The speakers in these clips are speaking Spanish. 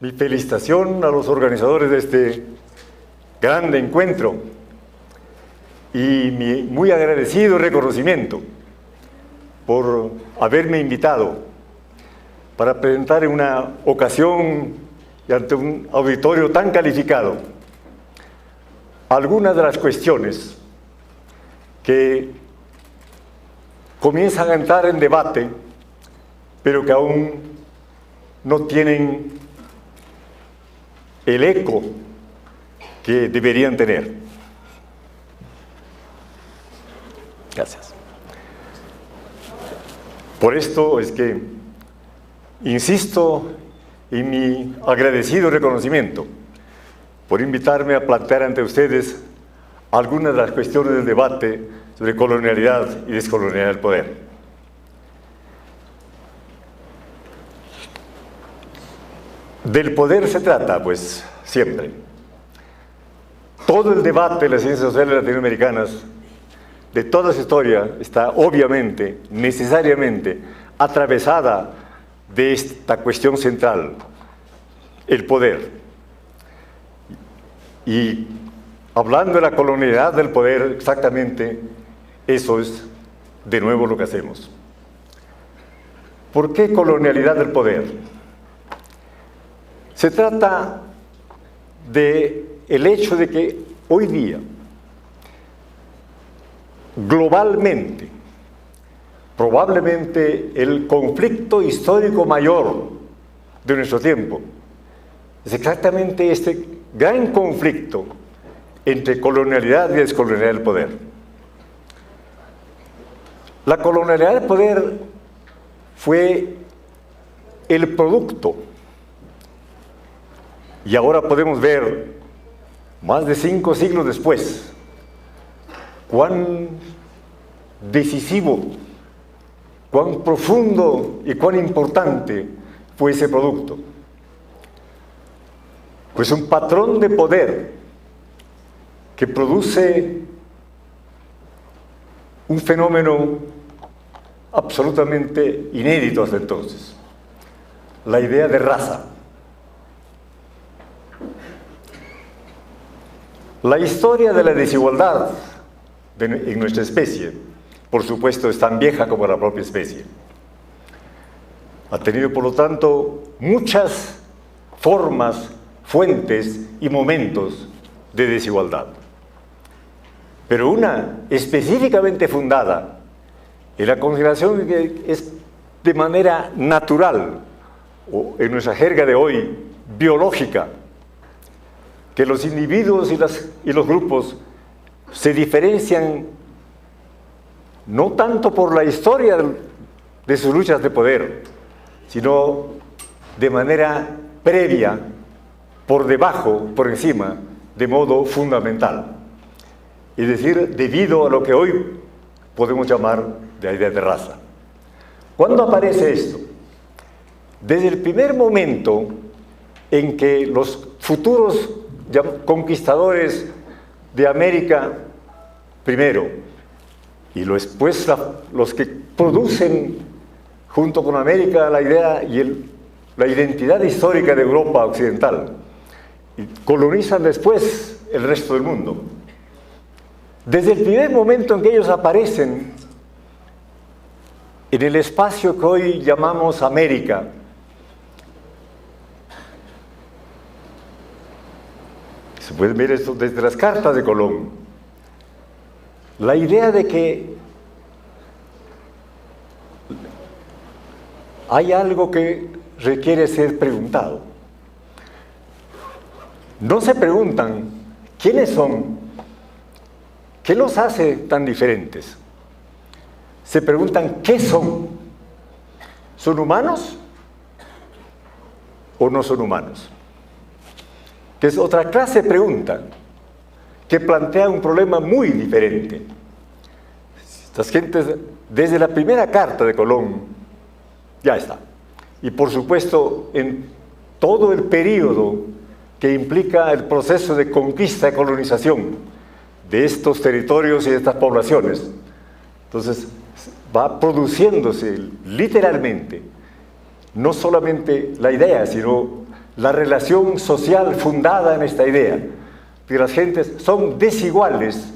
Mi felicitación a los organizadores de este grande encuentro y mi muy agradecido reconocimiento por haberme invitado para presentar en una ocasión y ante un auditorio tan calificado algunas de las cuestiones que comienzan a entrar en debate, pero que aún no tienen el eco que deberían tener. Gracias. Por esto es que insisto en mi agradecido reconocimiento por invitarme a plantear ante ustedes algunas de las cuestiones del debate sobre colonialidad y descolonialidad del poder. Del poder se trata, pues, siempre. Todo el debate de las ciencias sociales latinoamericanas, de toda su historia, está obviamente, necesariamente, atravesada de esta cuestión central, el poder. Y hablando de la colonialidad del poder, exactamente eso es de nuevo lo que hacemos. ¿Por qué colonialidad del poder? Se trata del hecho de que hoy día, globalmente, probablemente el conflicto histórico mayor de nuestro tiempo es exactamente este gran conflicto entre colonialidad y descolonialidad del poder. La colonialidad del poder fue el producto, y ahora podemos ver, más de 5 siglos después, cuán decisivo, cuán profundo y cuán importante fue ese producto. Pues un patrón de poder que produce un fenómeno absolutamente inédito hasta entonces, la idea de raza. La historia de la desigualdad en nuestra especie, por supuesto, es tan vieja como la propia especie. Ha tenido, por lo tanto, muchas formas, fuentes y momentos de desigualdad. Pero una específicamente fundada en la consideración de que es de manera natural, o en nuestra jerga de hoy, biológica, que los individuos y los grupos se diferencian no tanto por la historia de sus luchas de poder, sino de manera previa, por debajo, por encima, de modo fundamental. Es decir, debido a lo que hoy podemos llamar de la idea de raza. ¿Cuándo aparece esto? Desde el primer momento en que los futuros conquistadores de América, primero, y después los que producen junto con América la idea y la identidad histórica de Europa occidental, y colonizan después el resto del mundo. Desde el primer momento en que ellos aparecen en el espacio que hoy llamamos América, se puede ver esto desde las cartas de Colón, la idea de que hay algo que requiere ser preguntado. No se preguntan quiénes son, qué los hace tan diferentes. Se preguntan qué son. ¿Son humanos o no son humanos? Que es otra clase de pregunta que plantea un problema muy diferente. Estas gentes, desde la primera carta de Colón, ya está. Y por supuesto, en todo el periodo que implica el proceso de conquista y colonización de estos territorios y de estas poblaciones. Entonces, va produciéndose literalmente, no solamente la idea, sino la relación social fundada en esta idea, que las gentes son desiguales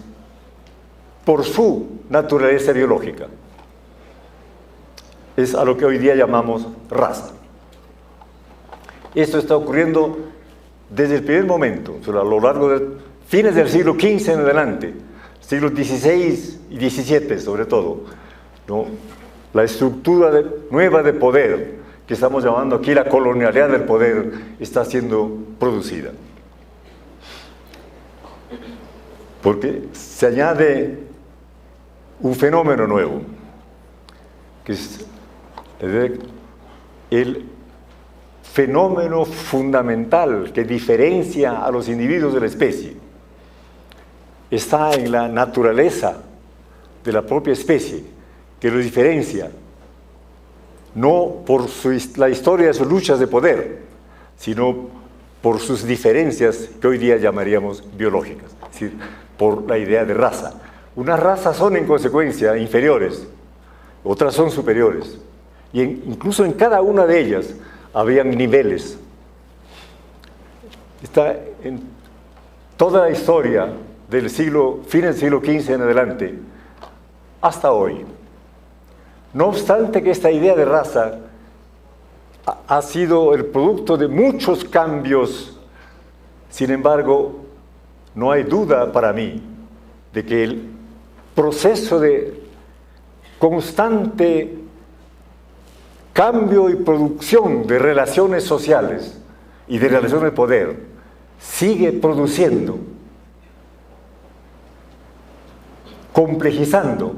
por su naturaleza biológica. Es a lo que hoy día llamamos raza. Esto está ocurriendo desde el primer momento, a lo largo de fines del siglo XV en adelante, siglos XVI y XVII sobre todo, ¿no? La estructura nueva de poder, que estamos llamando aquí la colonialidad del poder, está siendo producida. Porque se añade un fenómeno nuevo, que es el fenómeno fundamental que diferencia a los individuos de la especie. Está en la naturaleza de la propia especie, que los diferencia, no por la historia de sus luchas de poder, sino por sus diferencias que hoy día llamaríamos biológicas, es decir, por la idea de raza. Unas razas son en consecuencia inferiores, otras son superiores, y incluso en cada una de ellas habían niveles. Está en toda la historia del fin del siglo XV en adelante, hasta hoy. No obstante que esta idea de raza ha sido el producto de muchos cambios, sin embargo, no hay duda para mí de que el proceso de constante cambio y producción de relaciones sociales y de relaciones de poder sigue produciendo, complejizando,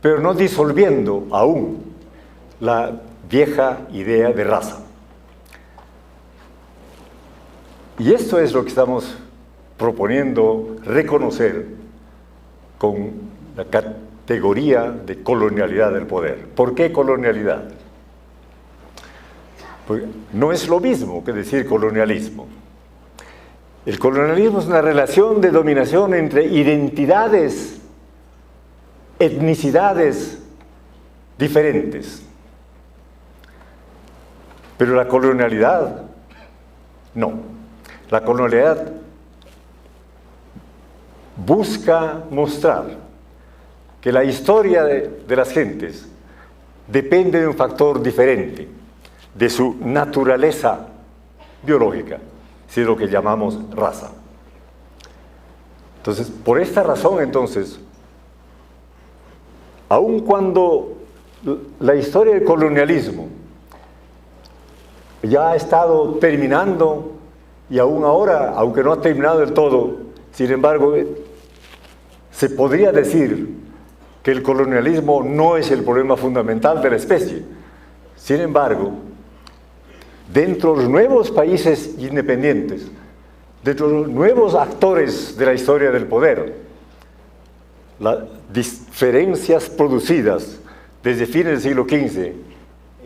pero no disolviendo aún la vieja idea de raza. Y esto es lo que estamos proponiendo reconocer con la categoría de colonialidad del poder. ¿Por qué colonialidad? Pues no es lo mismo que decir colonialismo. El colonialismo es una relación de dominación entre identidades, etnicidades diferentes. Pero la colonialidad, no. La colonialidad busca mostrar que la historia de las gentes depende de un factor diferente, de su naturaleza biológica, es lo que llamamos raza. Entonces, por esta razón, entonces, aun cuando la historia del colonialismo ya ha estado terminando, y aún ahora, aunque no ha terminado del todo, sin embargo, se podría decir que el colonialismo no es el problema fundamental de la especie. Sin embargo, dentro de los nuevos países independientes, dentro de los nuevos actores de la historia del poder, las diferencias producidas desde fines del siglo XV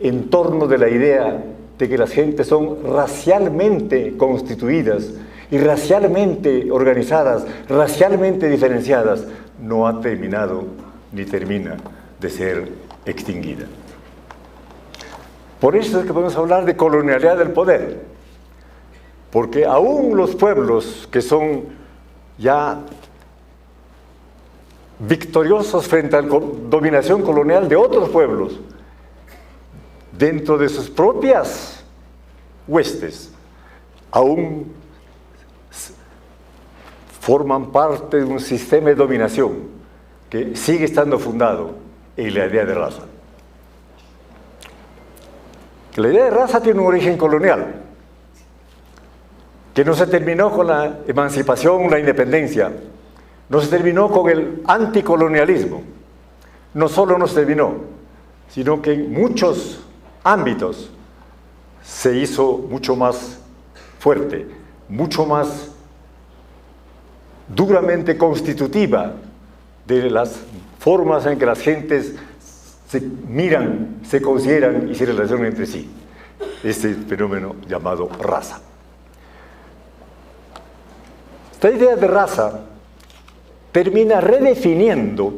en torno de la idea de que las gentes son racialmente constituidas y racialmente organizadas, racialmente diferenciadas, no ha terminado ni termina de ser extinguida. Por eso es que podemos hablar de colonialidad del poder, porque aún los pueblos que son ya victoriosos frente a la dominación colonial de otros pueblos, dentro de sus propias huestes, aún forman parte de un sistema de dominación que sigue estando fundado en la idea de raza. La idea de raza tiene un origen colonial, que no se terminó con la emancipación, la independencia, no se terminó con el anticolonialismo, no solo no se terminó, sino que en muchos ámbitos se hizo mucho más fuerte, mucho más duramente constitutiva de las formas en que las gentes se miran, se consideran y se relacionan entre sí. Este fenómeno llamado raza. Esta idea de raza termina redefiniendo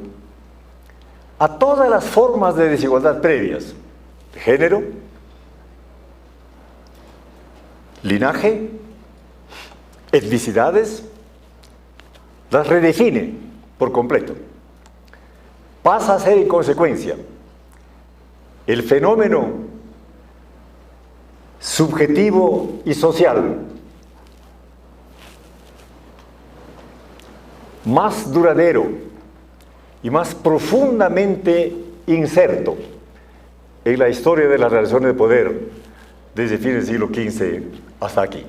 a todas las formas de desigualdad previas, de género, linaje, etnicidades, las redefine por completo. Pasa a ser, en consecuencia, el fenómeno subjetivo y social más duradero y más profundamente inserto en la historia de las relaciones de poder desde fines del siglo XV hasta aquí.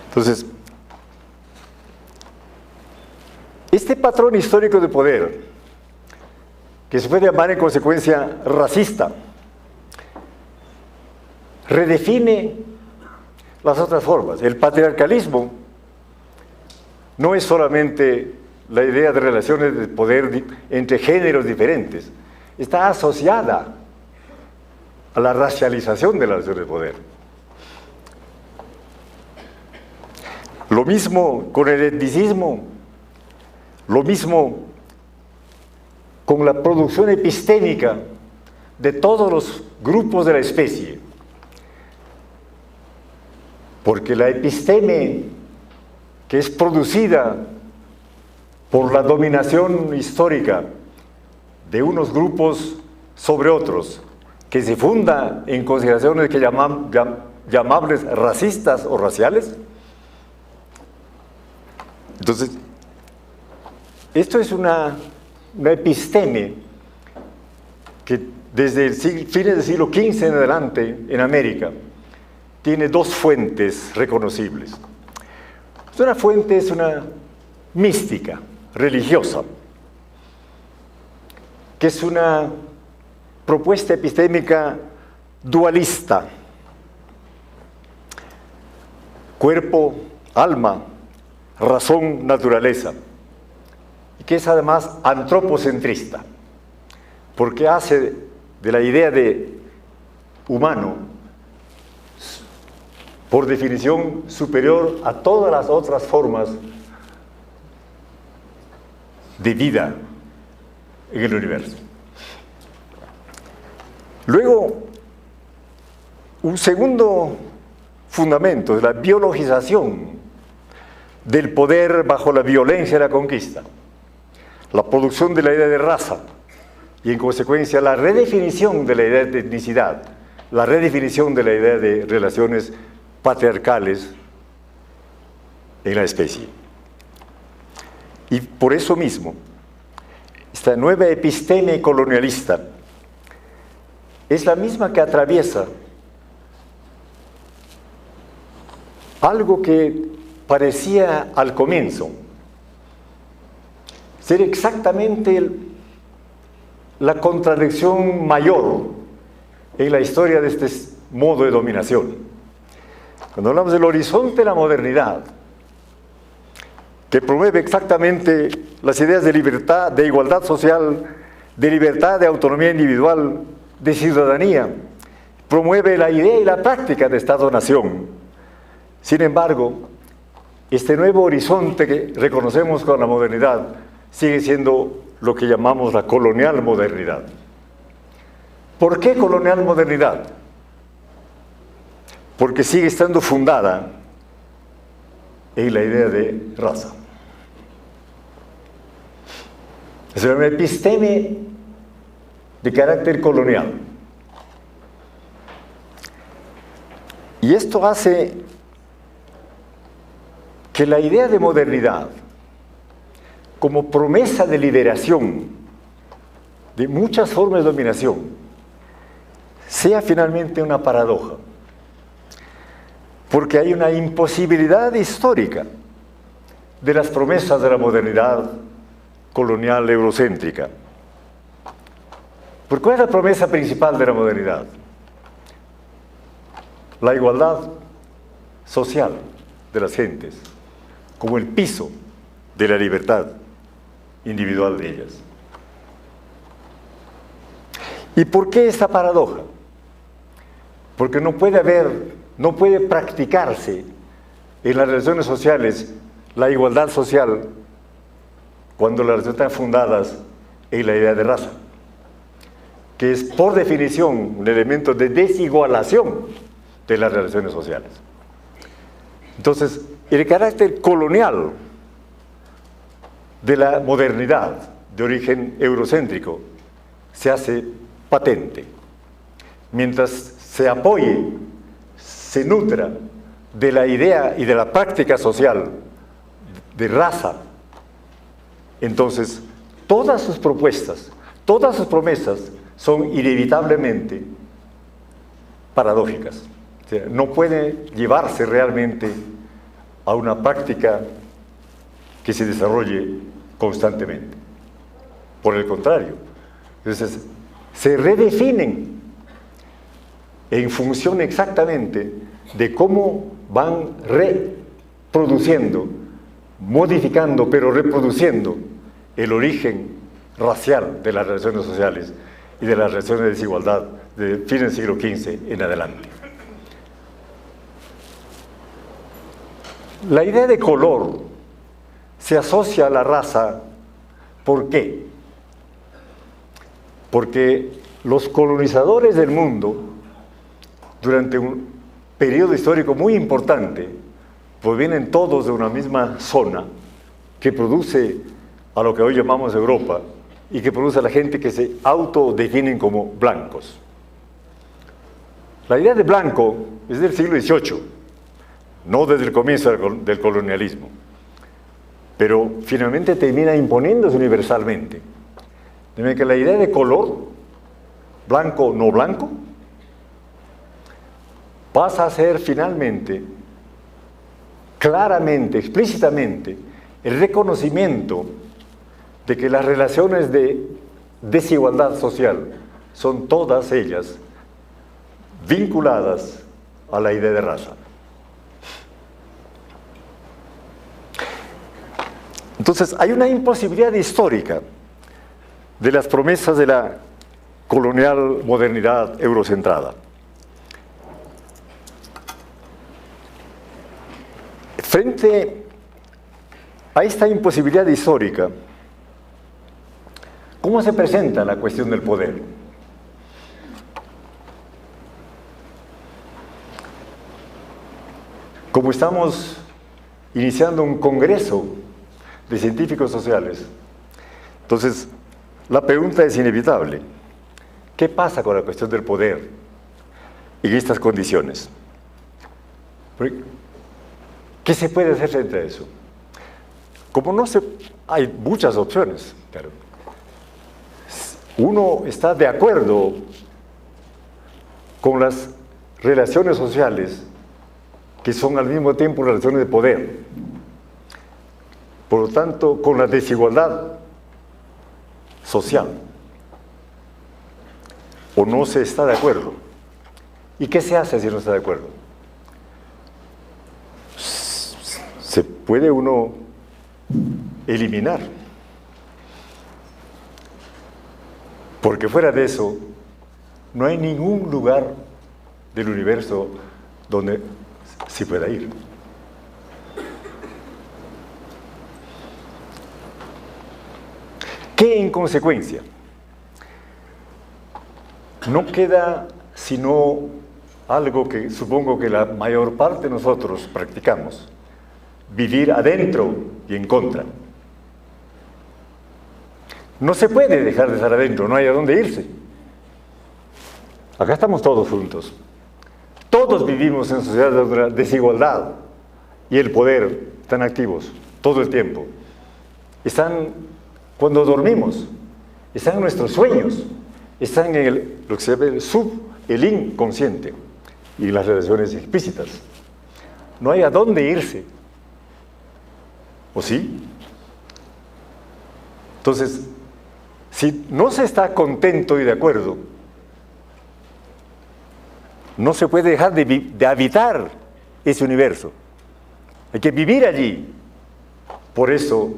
Entonces, este patrón histórico de poder, que se puede llamar en consecuencia racista, redefine las otras formas. El patriarcalismo no es solamente la idea de relaciones de poder entre géneros diferentes, está asociada a la racialización de las relaciones de poder. Lo mismo con el etnicismo, lo mismo con la producción epistémica de todos los grupos de la especie. Porque la episteme que es producida por la dominación histórica de unos grupos sobre otros, que se funda en consideraciones que llamables racistas o raciales. Entonces, esto es una episteme que desde el fines del siglo XV en adelante en América tiene dos fuentes reconocibles. Una fuente es una mística, religiosa, que es una propuesta epistémica dualista, cuerpo, alma, razón, naturaleza, y que es además antropocentrista, porque hace de la idea de humano, por definición, superior a todas las otras formas de vida en el universo. Luego, un segundo fundamento es la biologización del poder bajo la violencia de la conquista, la producción de la idea de raza y, en consecuencia, la redefinición de la idea de etnicidad, la redefinición de la idea de relaciones patriarcales en la especie. Y por eso mismo, esta nueva episteme colonialista es la misma que atraviesa algo que parecía al comienzo ser exactamente la contradicción mayor en la historia de este modo de dominación. Cuando hablamos del horizonte de la modernidad, que promueve exactamente las ideas de libertad, de igualdad social, de libertad, de autonomía individual, de ciudadanía, promueve la idea y la práctica de Estado-nación. Sin embargo, este nuevo horizonte que reconocemos con la modernidad sigue siendo lo que llamamos la colonial modernidad. ¿Por qué colonial modernidad? Porque sigue estando fundada en la idea de raza. Es una episteme de carácter colonial. Y esto hace que la idea de modernidad, como promesa de liberación de muchas formas de dominación, sea finalmente una paradoja. Porque hay una imposibilidad histórica de las promesas de la modernidad colonial eurocéntrica. ¿Por cuál es la promesa principal de la modernidad? La igualdad social de las gentes, como el piso de la libertad individual de ellas. ¿Y por qué esta paradoja? Porque no puede practicarse en las relaciones sociales la igualdad social cuando las relaciones están fundadas en la idea de raza. que es por definición un elemento de desigualación de las relaciones sociales. Entonces, el carácter colonial de la modernidad de origen eurocéntrico se hace patente. Mientras se apoye, se nutra de la idea y de la práctica social de raza, entonces todas sus propuestas, todas sus promesas son inevitablemente paradójicas. O sea, no puede llevarse realmente a una práctica que se desarrolle constantemente. Por el contrario, entonces se redefinen en función exactamente de cómo van reproduciendo, modificando, pero reproduciendo el origen racial de las relaciones sociales y de las relaciones de desigualdad de fin del siglo XV en adelante. La idea de color se asocia a la raza. ¿Por qué? Porque los colonizadores del mundo, durante un periodo histórico muy importante, pues vienen todos de una misma zona que produce a lo que hoy llamamos Europa y que produce a la gente que se autodefinen como blancos. La idea de blanco es del siglo XVIII, no desde el comienzo del colonialismo, pero finalmente termina imponiéndose universalmente. De manera que la idea de color, blanco o no blanco, pasa a ser finalmente, claramente, explícitamente, el reconocimiento de que las relaciones de desigualdad social son todas ellas vinculadas a la idea de raza. Entonces, hay una imposibilidad histórica de las promesas de la colonial modernidad eurocentrada. Frente a esta imposibilidad histórica, ¿cómo se presenta la cuestión del poder? Como estamos iniciando un congreso de científicos sociales, entonces la pregunta es inevitable. ¿Qué pasa con la cuestión del poder en estas condiciones? ¿Qué se puede hacer frente a eso? Como no se... hay muchas opciones, pero uno está de acuerdo con las relaciones sociales que son al mismo tiempo relaciones de poder. Por lo tanto, con la desigualdad social. ¿O no se está de acuerdo? ¿Y qué se hace si no está de acuerdo? Se puede uno eliminar. Porque fuera de eso, no hay ningún lugar del universo donde se pueda ir. ¿Qué en consecuencia? No queda sino algo que supongo que la mayor parte de nosotros practicamos: vivir adentro y en contra. No se puede dejar de estar adentro, no hay a dónde irse. Acá estamos todos juntos. Todos vivimos en sociedades donde la desigualdad y el poder están activos todo el tiempo. Están cuando dormimos, están en nuestros sueños, están en lo que se llama el inconsciente y las relaciones explícitas. No hay a dónde irse. ¿O sí? Entonces, si no se está contento y de acuerdo, no se puede dejar de habitar ese universo. Hay que vivir allí. Por eso,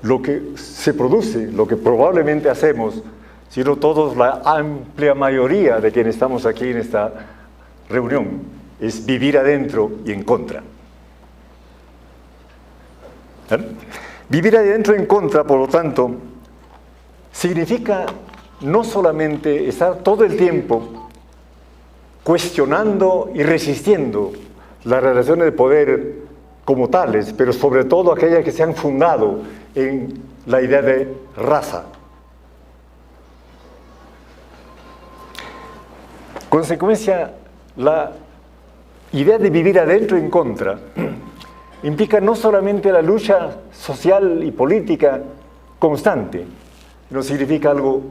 lo que se produce, lo que probablemente hacemos, sino todos, la amplia mayoría de quienes estamos aquí en esta reunión, es vivir adentro y en contra. Vivir adentro y en contra, por lo tanto, significa no solamente estar todo el tiempo cuestionando y resistiendo las relaciones de poder como tales, pero sobre todo aquellas que se han fundado en la idea de raza. Consecuencia, la idea de vivir adentro y en contra implica no solamente la lucha social y política constante, sino significa algo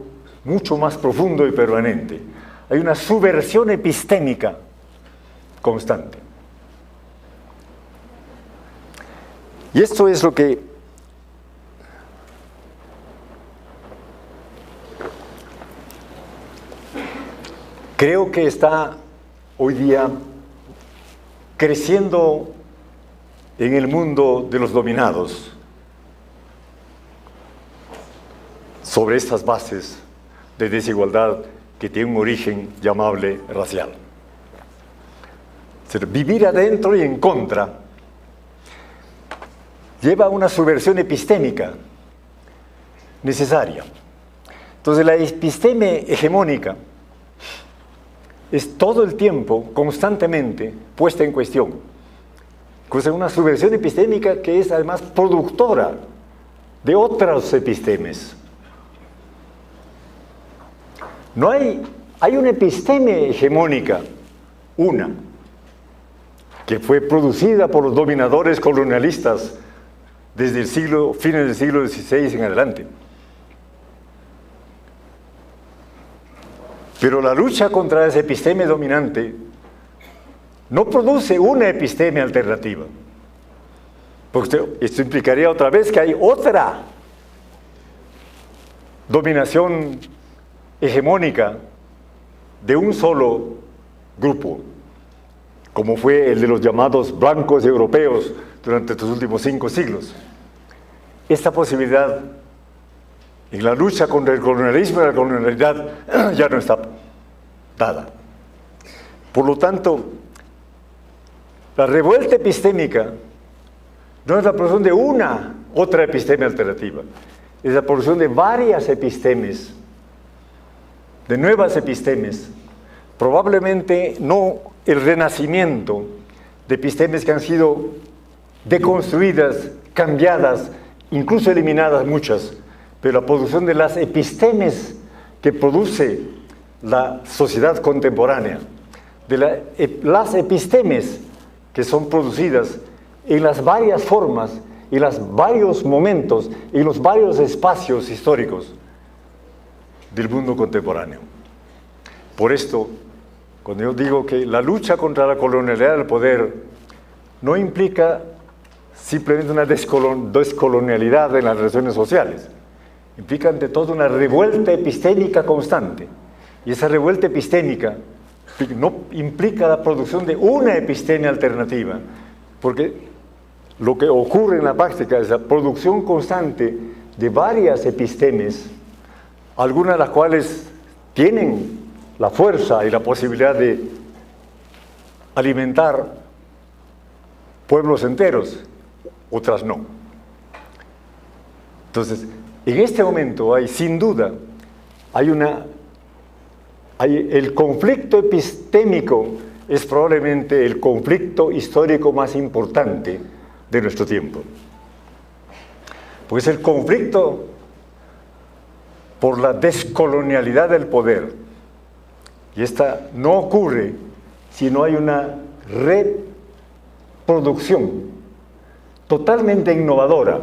mucho más profundo y permanente. Hay una subversión epistémica constante. Y esto es lo que creo que está hoy día creciendo en el mundo de los dominados sobre estas bases de desigualdad que tienen un origen llamable racial. Es decir, vivir adentro y en contra lleva a una subversión epistémica necesaria. Entonces la episteme hegemónica es todo el tiempo, constantemente, puesta en cuestión. Es una subversión epistémica que es además productora de otros epistemes. No hay una episteme hegemónica, una, que fue producida por los dominadores colonialistas desde el fines del siglo XVI en adelante. Pero la lucha contra ese episteme dominante no produce una episteme alternativa. Porque esto implicaría otra vez que hay otra dominación hegemónica de un solo grupo, como fue el de los llamados blancos europeos durante estos últimos 5 siglos. Esta posibilidad en la lucha contra el colonialismo y la colonialidad ya no está dada. Por lo tanto, la revuelta epistémica no es la producción de una otra episteme alternativa, es la producción de varias epistemes, de nuevas epistemes, probablemente no el renacimiento de epistemes que han sido deconstruidas, cambiadas, incluso eliminadas muchas, pero la producción de las epistemes que produce la sociedad contemporánea, de las epistemes que son producidas en las varias formas, en los varios momentos, en los varios espacios históricos del mundo contemporáneo. Por esto, cuando yo digo que la lucha contra la colonialidad del poder no implica simplemente una descolonialidad en las relaciones sociales, implica ante todo una revuelta epistémica constante. Y esa revuelta epistémica no implica la producción de una episteme alternativa, porque lo que ocurre en la práctica es la producción constante de varias epistemes, algunas de las cuales tienen la fuerza y la posibilidad de alimentar pueblos enteros, otras no. Entonces, en este momento hay, sin duda, el conflicto epistémico es probablemente el conflicto histórico más importante de nuestro tiempo. Porque es el conflicto por la descolonialidad del poder. Y esta no ocurre si no hay una reproducción totalmente innovadora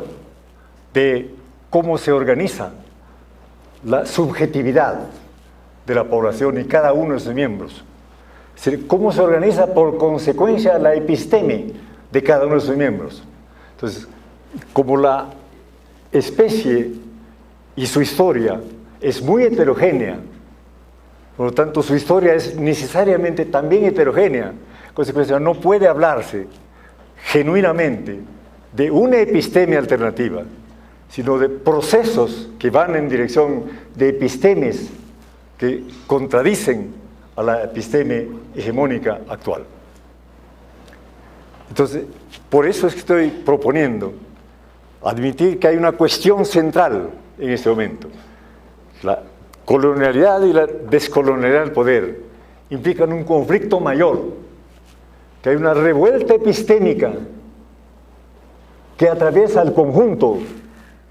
de cómo se organiza la subjetividad de la población y cada uno de sus miembros. Es decir, cómo se organiza por consecuencia la episteme de cada uno de sus miembros. Entonces, como la especie y su historia es muy heterogénea, por lo tanto su historia es necesariamente también heterogénea, en consecuencia no puede hablarse genuinamente de una episteme alternativa, sino de procesos que van en dirección de epistemes que contradicen a la episteme hegemónica actual. Entonces, por eso es que estoy proponiendo admitir que hay una cuestión central en este momento. colonialidad y la descolonialidad del poder implican un conflicto mayor, que hay una revuelta epistémica que atraviesa el conjunto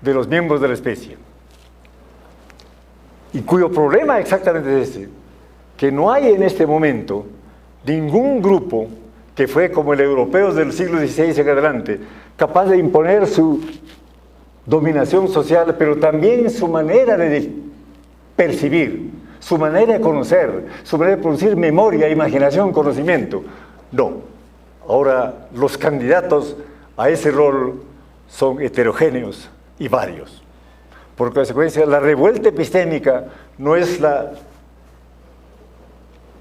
de los miembros de la especie, y cuyo problema exactamente es este, que no hay en este momento ningún grupo que fue como el europeo del siglo XVI en adelante, capaz de imponer su dominación social, pero también su manera de percibir, su manera de conocer, su manera de producir memoria, imaginación, conocimiento. No. Ahora los candidatos a ese rol son heterogéneos y varios. Por consecuencia, la revuelta epistémica no es la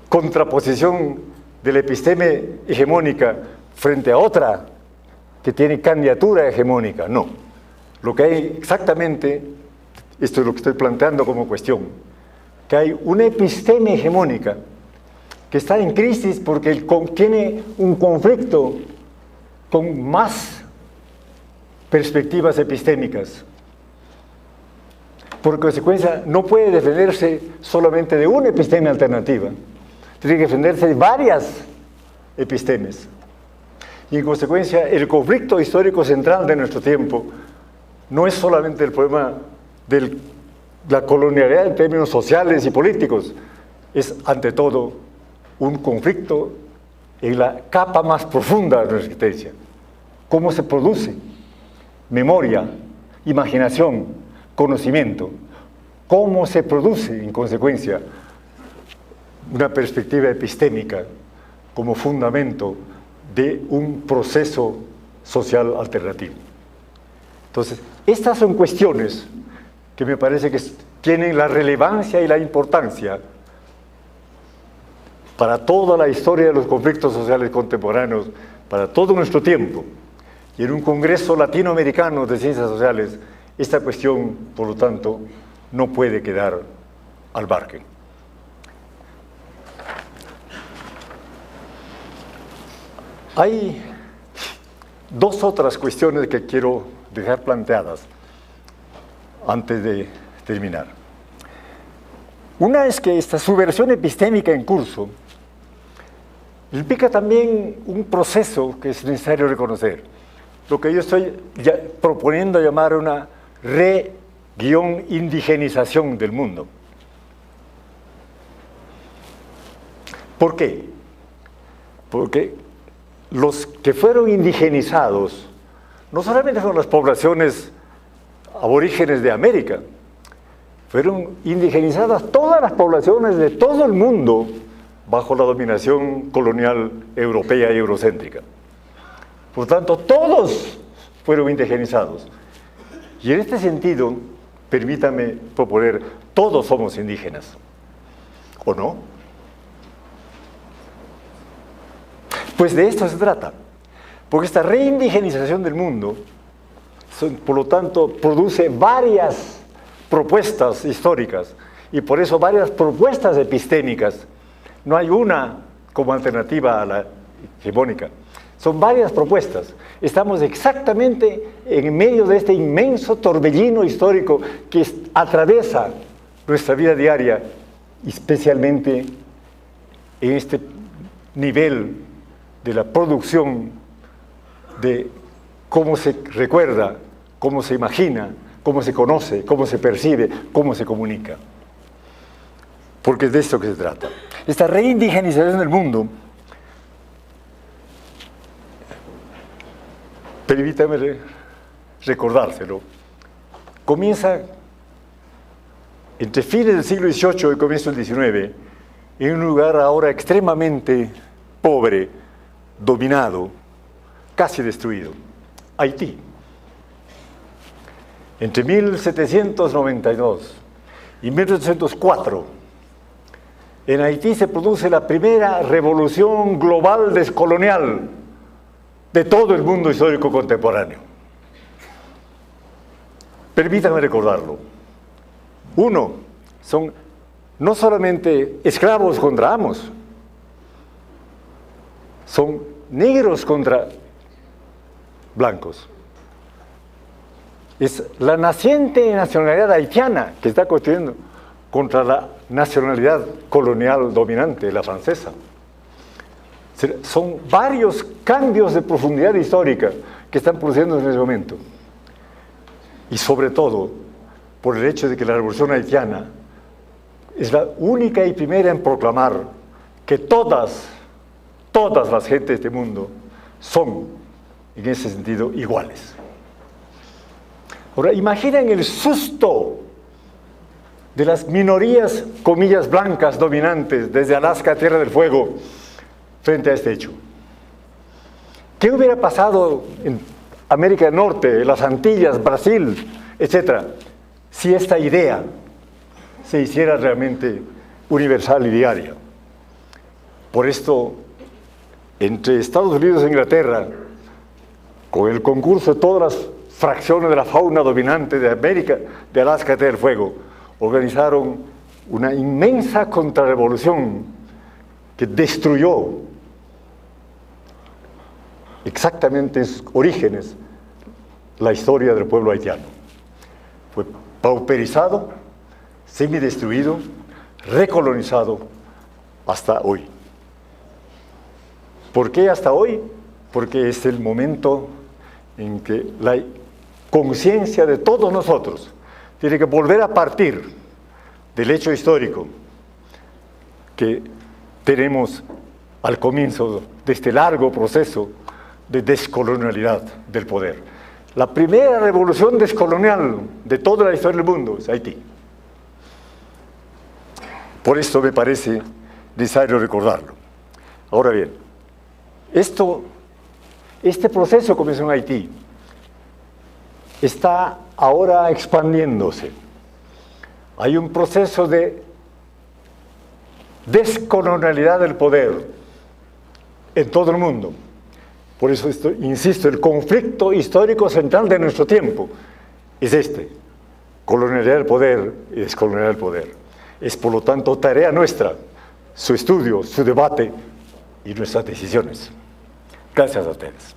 contraposición de la episteme hegemónica frente a otra que tiene candidatura hegemónica, no. Lo que hay exactamente, esto es lo que estoy planteando como cuestión, que hay una episteme hegemónica que está en crisis porque tiene un conflicto con más perspectivas epistémicas. Por consecuencia, no puede defenderse solamente de una episteme alternativa, tiene que defenderse de varias epistemes. Y en consecuencia, el conflicto histórico central de nuestro tiempo no es solamente el problema de la colonialidad en términos sociales y políticos, es ante todo un conflicto en la capa más profunda de nuestra existencia. ¿Cómo se produce memoria, imaginación, conocimiento? ¿Cómo se produce, en consecuencia, una perspectiva epistémica como fundamento de un proceso social alternativo? Entonces, estas son cuestiones que me parece que tienen la relevancia y la importancia para toda la historia de los conflictos sociales contemporáneos, para todo nuestro tiempo. Y en un Congreso Latinoamericano de Ciencias Sociales, esta cuestión, por lo tanto, no puede quedar al margen. Hay dos otras cuestiones que quiero dejar planteadas antes de terminar. Una es que esta subversión epistémica en curso implica también un proceso que es necesario reconocer, lo que yo estoy proponiendo llamar una re-indigenización del mundo. ¿Por qué? Porque los que fueron indigenizados no solamente son las poblaciones aborígenes de América, fueron indigenizadas todas las poblaciones de todo el mundo bajo la dominación colonial europea y eurocéntrica. Por tanto, todos fueron indigenizados. Y en este sentido, permítame proponer, todos somos indígenas, ¿o no? Pues de esto se trata, porque esta reindigenización del mundo, por lo tanto, produce varias propuestas históricas y por eso varias propuestas epistémicas. No hay una como alternativa a la hegemónica. Son varias propuestas. Estamos exactamente en medio de este inmenso torbellino histórico que atraviesa nuestra vida diaria, especialmente en este nivel de la producción de cómo se recuerda, cómo se imagina, cómo se conoce, cómo se percibe, cómo se comunica. Porque es de esto que se trata. Esta reindigenización del mundo, permítame recordárselo, comienza entre fines del siglo XVIII y comienzo del XIX, en un lugar ahora extremadamente pobre, dominado, casi destruido, Haití. Entre 1792 y 1804, en Haití se produce la primera revolución global descolonial de todo el mundo histórico contemporáneo. Permítanme recordarlo. Uno, son no solamente esclavos contra amos, son negros contra blancos. Es la naciente nacionalidad haitiana que está construyendo contra la nacionalidad colonial dominante, la francesa. Son varios cambios de profundidad histórica que están produciendo en ese momento. Y sobre todo, por el hecho de que la revolución haitiana es la única y primera en proclamar que todas las gentes de este mundo son, en ese sentido, iguales. Ahora, imaginen el susto de las minorías, comillas, blancas dominantes, desde Alaska a Tierra del Fuego, frente a este hecho. ¿Qué hubiera pasado en América del Norte, en las Antillas, Brasil, etcétera, si esta idea se hiciera realmente universal y diaria? Por esto, entre Estados Unidos e Inglaterra, con el concurso de todas las fracciones de la fauna dominante de América, de Alaska a Tierra del Fuego, organizaron una inmensa contrarrevolución que destruyó exactamente en sus orígenes la historia del pueblo haitiano. Fue pauperizado, semidestruido, recolonizado hasta hoy. ¿Por qué hasta hoy? Porque es el momento en que la conciencia de todos nosotros tiene que volver a partir del hecho histórico que tenemos al comienzo de este largo proceso de descolonialidad del poder. La primera revolución descolonial de toda la historia del mundo es Haití. Por esto me parece necesario recordarlo. Ahora bien, este proceso comenzó en Haití, está ahora expandiéndose. Hay un proceso de descolonialidad del poder en todo el mundo. Por eso, insisto, el conflicto histórico central de nuestro tiempo es este: colonialidad del poder y descolonialidad del poder. Es, por lo tanto, tarea nuestra su estudio, su debate y nuestras decisiones. Gracias a ustedes.